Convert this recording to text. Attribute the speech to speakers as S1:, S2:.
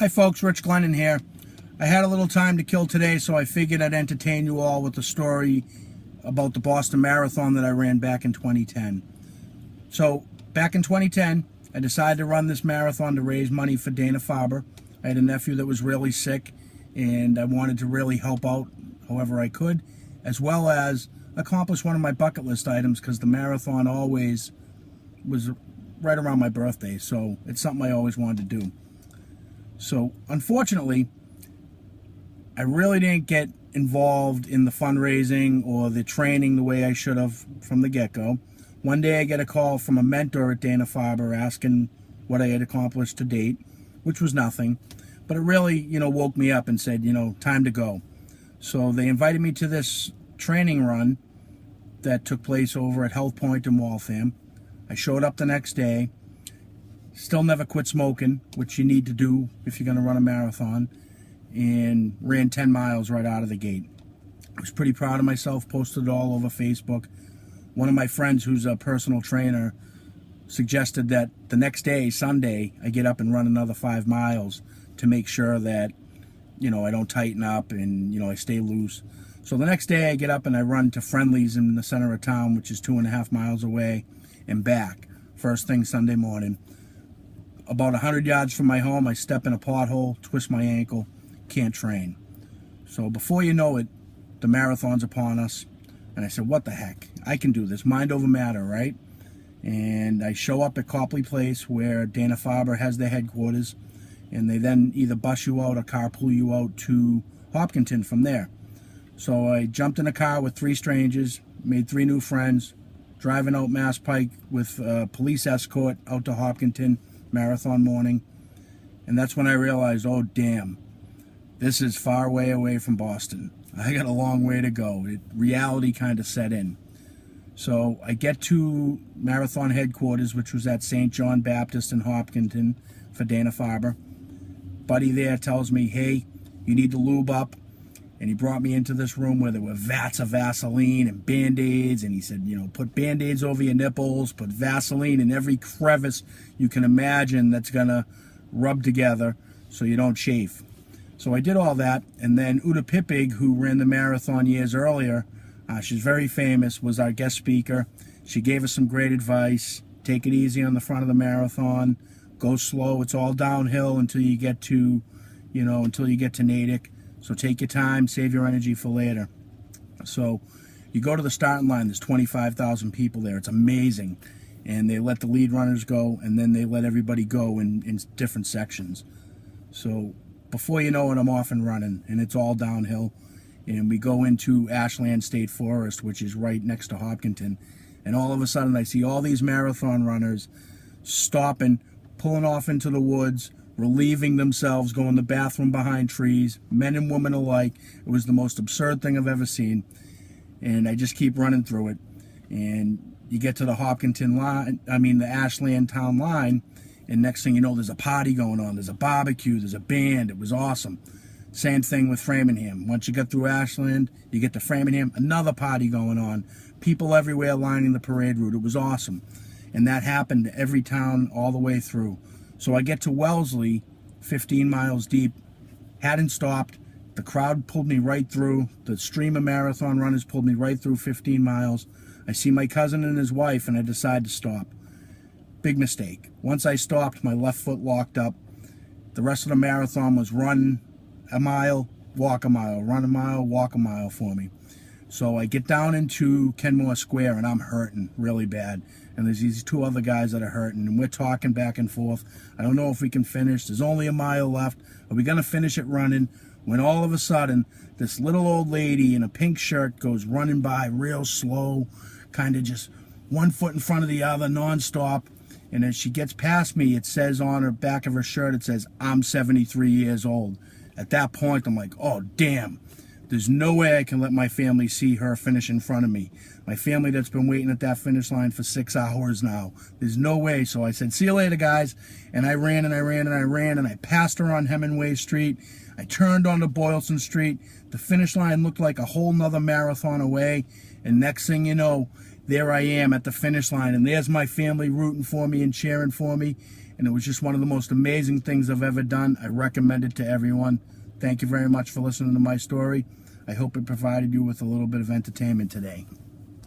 S1: Hi folks, Rich Glennon here. I had a little time to kill today, so I figured I'd entertain you all with a story about the Boston Marathon that I ran back in 2010. So, back in 2010, I decided to run this marathon to raise money for Dana-Farber. I had a nephew that was really sick, and I wanted to really help out however I could, as well as accomplish one of my bucket list items, because the marathon always was right around my birthday, so it's something I always wanted to do. So, unfortunately, I really didn't get involved in the fundraising or the training the way I should have from the get-go. One day I get a call from a mentor at Dana-Farber asking what I had accomplished to date, which was nothing. But it really, woke me up and said, time to go. So they invited me to this training run that took place over at Health Point in Waltham. I showed up the next day. Still never quit smoking, which you need to do if you're going to run a marathon, and ran 10 miles right out of the gate. I was pretty proud of myself, posted it all over Facebook. One of my friends who's a personal trainer suggested that the next day, Sunday, I get up and run another 5 miles to make sure that, I don't tighten up and, I stay loose. So the next day I get up and I run to Friendly's in the center of town, which is 2.5 miles away, and back, first thing Sunday morning. About 100 yards from my home, I step in a pothole, twist my ankle, can't train. So before you know it, the marathon's upon us. And I said, what the heck? I can do this. Mind over matter, right? And I show up at Copley Place where Dana-Farber has their headquarters. And they then either bus you out or carpool you out to Hopkinton from there. So I jumped in a car with 3 strangers, made 3 new friends, driving out Mass Pike with a police escort out to Hopkinton, marathon morning. And that's when I realized, oh damn, this is far way away from Boston. I got a long way to go. Reality kind of set in. So I get to marathon headquarters, which was at St. John Baptist in Hopkinton for Dana-Farber. Buddy there tells me, hey, you need to lube up. And he brought me into this room where there were vats of Vaseline and Band-Aids. And he said, put Band-Aids over your nipples, put Vaseline in every crevice you can imagine that's going to rub together so you don't chafe. So I did all that. And then Uta Pippig, who ran the marathon years earlier, she's very famous, was our guest speaker. She gave us some great advice. Take it easy on the front of the marathon. Go slow. It's all downhill until you get to, Natick. So take your time, save your energy for later. So you go to the starting line, there's 25,000 people there. It's amazing. And they let the lead runners go, and then they let everybody go in different sections. So before you know it, I'm off and running, and it's all downhill. And we go into Ashland State Forest, which is right next to Hopkinton. And all of a sudden, I see all these marathon runners stopping, pulling off into the woods, relieving themselves, going to the bathroom behind trees, men and women alike. It was the most absurd thing I've ever seen. And I just keep running through it. And you get to the Hopkinton line, the Ashland town line, and next thing you know, there's a party going on. There's a barbecue, there's a band. It was awesome. Same thing with Framingham. Once you get through Ashland, you get to Framingham, another party going on. People everywhere lining the parade route. It was awesome. And that happened every town all the way through. So I get to Wellesley, 15 miles deep, hadn't stopped. The crowd pulled me right through. The stream of marathon runners pulled me right through 15 miles. I see my cousin and his wife, and I decide to stop. Big mistake. Once I stopped, my left foot locked up. The rest of the marathon was run a mile, walk a mile, run a mile, walk a mile for me. So I get down into Kenmore Square, and I'm hurting really bad. And there's these 2 other guys that are hurting, and we're talking back and forth. I don't know if we can finish. There's only a mile left. Are we going to finish it running? When all of a sudden, this little old lady in a pink shirt goes running by real slow, kind of just one foot in front of the other, nonstop. And as she gets past me, it says on her back of her shirt, it says, I'm 73 years old. At that point, I'm like, oh, damn. There's no way I can let my family see her finish in front of me. My family that's been waiting at that finish line for 6 hours now. There's no way. So I said, see you later, guys. And I ran and I ran and I ran, and I passed her on Hemingway Street. I turned onto Boylston Street. The finish line looked like a whole nother marathon away. And next thing you know, there I am at the finish line. And there's my family rooting for me and cheering for me. and it was just one of the most amazing things I've ever done. I recommend it to everyone. Thank you very much for listening to my story. I hope it provided you with a little bit of entertainment today.